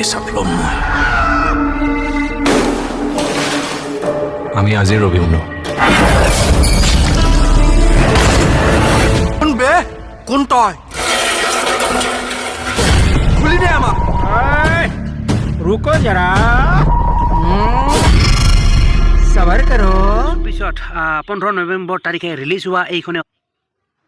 হিচাপ ল'ম মই আমি আজিৰ অভিমন্যু কোন বে কোন তই খুলি দে আমাক रुको जरा सबर करो পিছত 15 নৱেম্বৰ তাৰিখে ৰিলিজ হোৱা এইখনে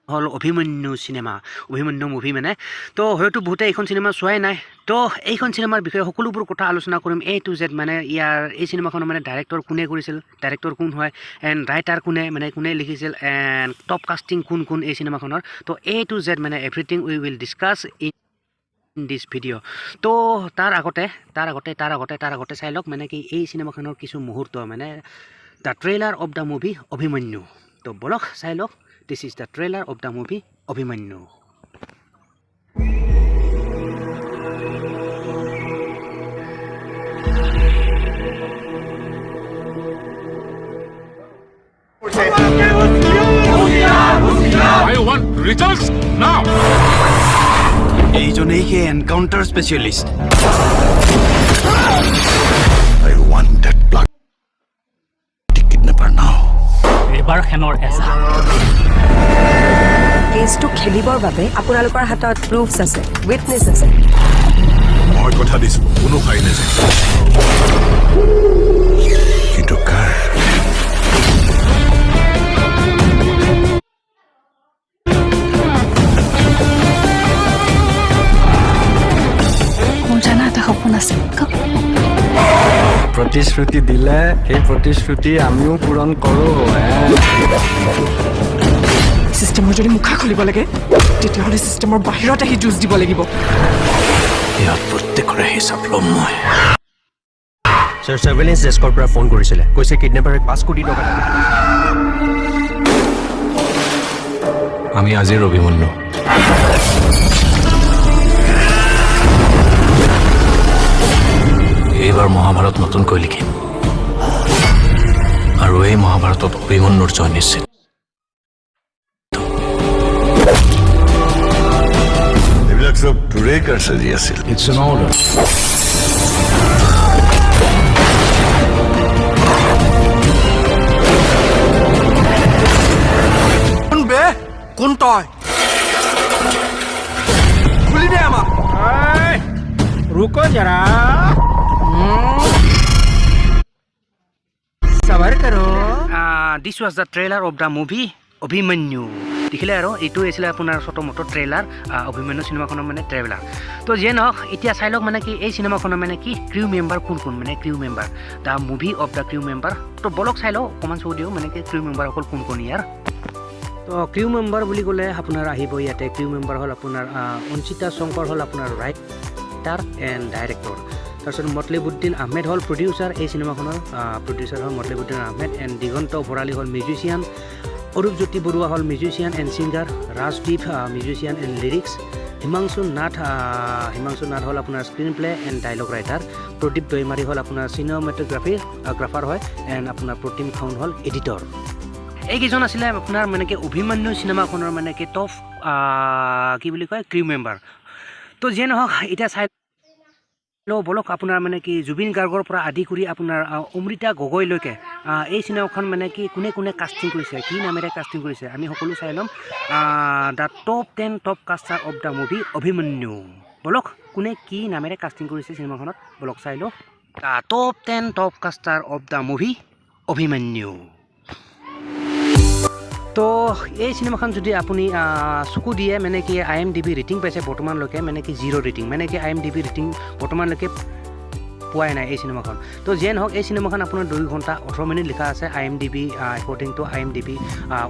হল অভিমন্যু চিনেমা অভিমন্যু মুভি মানে তো হয়তো বহুতে এইখন চিনেমা চোৱাই নাই তো এইখন চিনেমাৰ বিষয়ে সকলোবোৰ কথা আলোচনা কৰিম A to Z মানে ইয়াৰ এই চিনেমাখনৰ মানে ডাইৰেক্টৰ কোনে কৰিছিল ডাইৰেক্টৰ কোন হয় এণ্ড ৰাইটাৰ কোনে মানে কোনে লিখিছিল এণ্ড টপ কাষ্টিং কোন কোন এই চিনেমাখনৰ তো A to Z মানে everything we will discuss in this video' তো তাৰ আগতে চাই লওক মানে কি এই চিনেমাখনৰ কিছু মুহূৰ্ত মানে the trailer of the movie Abhimanyu তো বলক চাই লওক this is the trailer of the movie Abhimanyu I want results now এইজনেই সেই encounter specialist I want that blood kidnapper now এবাৰ খেনৰ এছা কেছটো খেলিবৰ বাবে আপোনালোকৰ হাতত প্ৰুফছ আছে উইটনেছ আছে মই কথা দিছো কোনো খাই নাযায় কিন্তু কাৰ মোৰ জানা এটা সপোন আছে প্ৰতিশ্ৰুতি দিলে সেই প্ৰতিশ্ৰুতি আমিও পূৰণ কৰোঁ চিষ্টেমৰ যদি মুখা খুলিব লাগে তেতিয়াহ'লে চিষ্টেমৰ বাহিৰত আহি যুঁজ দিব লাগিব ইয়াত প্ৰত্যেকৰে হিচাপ ল'ম মই ছাৰ ছাৰ্ভেইলেঞ্চ ডেস্কৰ পৰা ফোন কৰিছিলে কৈছে কিডনেপাৰে 5 কোটি টকা আমি আজিৰ অভিমন্যু এইবাৰ মহাভাৰত নতুনকৈ লিখিম আৰু এই মহাভাৰতত অভিমন্যুৰ জয় নিশ্চিত এইবিলাক চব তোৰে কাৰচাজি আছিল ইটছ এন অৰ্ডাৰ কোন বে কোন তই খুলি দে আমাক रुको जरा सबर करो দিছ was the trailer of the movie Abhimanyu দেখিলে আৰু এইটো আছিলে আপোনাৰ ছোট মোটো ট্ৰেইলাৰ অভিমন্যু চিনেমাখনৰ মানে ট্ৰেইলাৰ তো যিয়ে নহওক এতিয়া চাই লওক মানে কি এই চিনেমাখনৰ মানে কি ক্ৰিউ মেম্বাৰ কোন কোন মানে crew member the movie of the crew member তো বলক চাই লওক অকণমান চৌ দিওঁ মানে কি ক্ৰিউ মেম্বাৰ অকল কোন কোন ইয়াৰ তো ক্ৰিউ মেম্বাৰ বুলি ক'লে আপোনাৰ আহিব ইয়াতে ক্ৰিউ মেম্বাৰ হ'ল আপোনাৰ অঞ্চিতা শংকৰ হ'ল আপোনাৰ ৰাইটাৰ এণ্ড ডাইৰেক্টৰ তাৰপিছত মতলিবুদ্দিন আহমেদ হ'ল প্ৰডিউচাৰ এই চিনেমাখনৰ প্ৰডিউচাৰ হ'ল মতলিবুদ্দিন আহমেদ এণ্ড দিগন্ত ভৰালী হ'ল মিউজিচিয়ান অৰূপজ্যোতি বৰুৱা হ'ল musician and singer Rajdeep musician and lyrics Himanshu Nath হ'ল আপোনাৰ screen play and dialogue writer Pradip Daimari হ'ল আপোনাৰ চিনেমেটোগ্ৰাফাৰ হয় এণ্ড আপোনাৰ প্ৰতিম খাউন হ'ল এডিটৰ এইকেইজন আছিলে আপোনাৰ মানে কি অভিমন্যু চিনেমাখনৰ মানে কি টপ কি বুলি কয় ক্ৰিউ মেম্বাৰ তো যিয়ে নহওক এতিয়া চাই বলক আপোনাৰ মানে কি জুবিন গাৰ্গৰ পৰা আদি কৰি আপোনাৰ অমৃতা গগৈলৈকে এই চিনেমাখন মানে কি কোনে কোনে কাষ্টিং কৰিছে কি নামেৰে কাষ্টিং কৰিছে আমি সকলো চাই ল'ম the top 10 top caster of the movie Abhimanyu বলক কোনে কি নামেৰে কাষ্টিং কৰিছে চিনেমাখনত বলক চাই লওক the top 10 top caster of the movie Abhimanyu তো এই চিনেমাখন যদি আপুনি চকু দিয়ে মানে কি IMDb ৰেটিং পাইছে বৰ্তমানলৈকে মানে কি 0 ৰেটিং মানে কি IMDb ৰেটিং বৰ্তমানলৈকে পোৱাই নাই এই চিনেমাখন তো যিয়ে নহওক এই চিনেমাখন আপোনাৰ 2 ঘণ্টা 18 মিনিট লিখা আছে IMDb একৰ্ডিং টু IMDb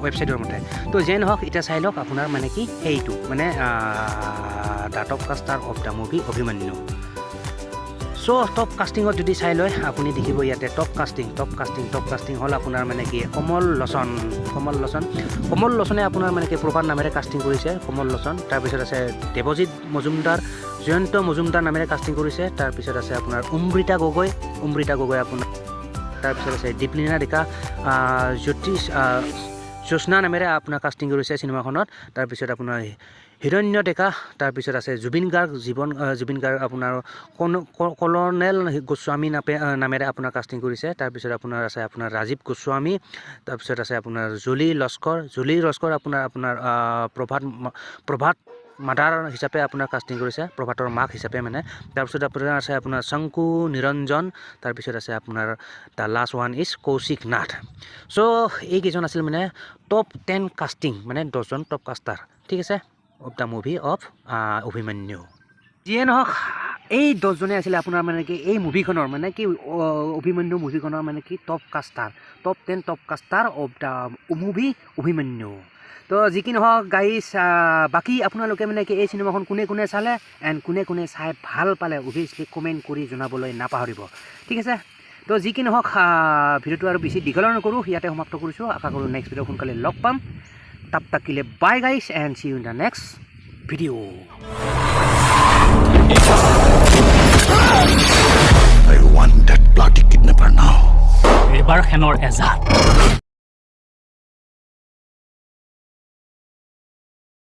ৱেবছাইটৰ মতে তো যিয়ে নহওক এতিয়া চাই লওক আপোনাৰ মানে কি সেইটো মানে the top caster of the movie Abhimanyu চ' টপ কাষ্টিঙত যদি চাই লয় আপুনি দেখিব ইয়াতে টপ কাষ্টিং হ'ল আপোনাৰ মানে কি কমল লোচনে আপোনাৰ মানে কি প্ৰভাত নামেৰে কাষ্টিং কৰিছে কমল লোচন তাৰপিছত আছে দেৱজিৎ মজুমদাৰ জয়ন্ত মজুমদাৰ নামেৰে কাষ্টিং কৰিছে তাৰপিছত আছে আপোনাৰ অমৃতা গগৈ আপোনাৰ তাৰপিছত আছে দীপলিনা ডেকা জ্যোৎস্না নামেৰে আপোনাৰ কাষ্টিং কৰিছে চিনেমাখনত তাৰপিছত আপোনাৰ হিৰণ্য ডেকা তাৰপিছত আছে জুবিন গাৰ্গ জুবিন গাৰ্গ আপোনাৰ কলনেল গোস্বামী নামেৰে আপোনাৰ কাষ্টিং কৰিছে তাৰপিছত আপোনাৰ আছে আপোনাৰ ৰাজীৱ গোস্বামী তাৰপিছত আছে আপোনাৰ জুলি লস্কৰ আপোনাৰ প্ৰভাত মাদাৰ হিচাপে আপোনাৰ কাষ্টিং কৰিছে প্ৰভাতৰ মাক হিচাপে মানে তাৰপিছত আপোনাৰ আছে আপোনাৰ শংকু নিৰঞ্জন তাৰপিছত আছে আপোনাৰ the last one is Kaushik Nath চ' এইকেইজন আছিল মানে টপ 10 কাষ্টিং মানে 10জন টপ কাষ্টাৰ ঠিক আছে of the movie of Abhimanyu যিয়ে নহওক এই 10জনে আছিলে আপোনাৰ মানে কি এই মুভিখনৰ মানে কি অভিমন্যু মুভিখনৰ মানে কি top 10 top caster of the movie Abhimanyu তো যি কি নহওক গাইজ বাকী আপোনালোকে মানে কি এই চিনেমাখন কোনে চালে এণ্ড কোনে চাই ভাল পালে অভিয়াছলি কমেণ্ট কৰি জনাবলৈ নাপাহৰিব ঠিক আছে তো যি কি নহওক ভিডিঅ'টো আৰু বেছি দীঘলৰ নকৰোঁ ইয়াতে সমাপ্ত কৰিছোঁ আশা কৰোঁ নেক্সট ভিডিঅ' সোনকালে লগ পাম তাপ তাকিলে bye guys and see you in the next video' I want that bloody kidnapper now. এইবাৰ খেনৰ এজাক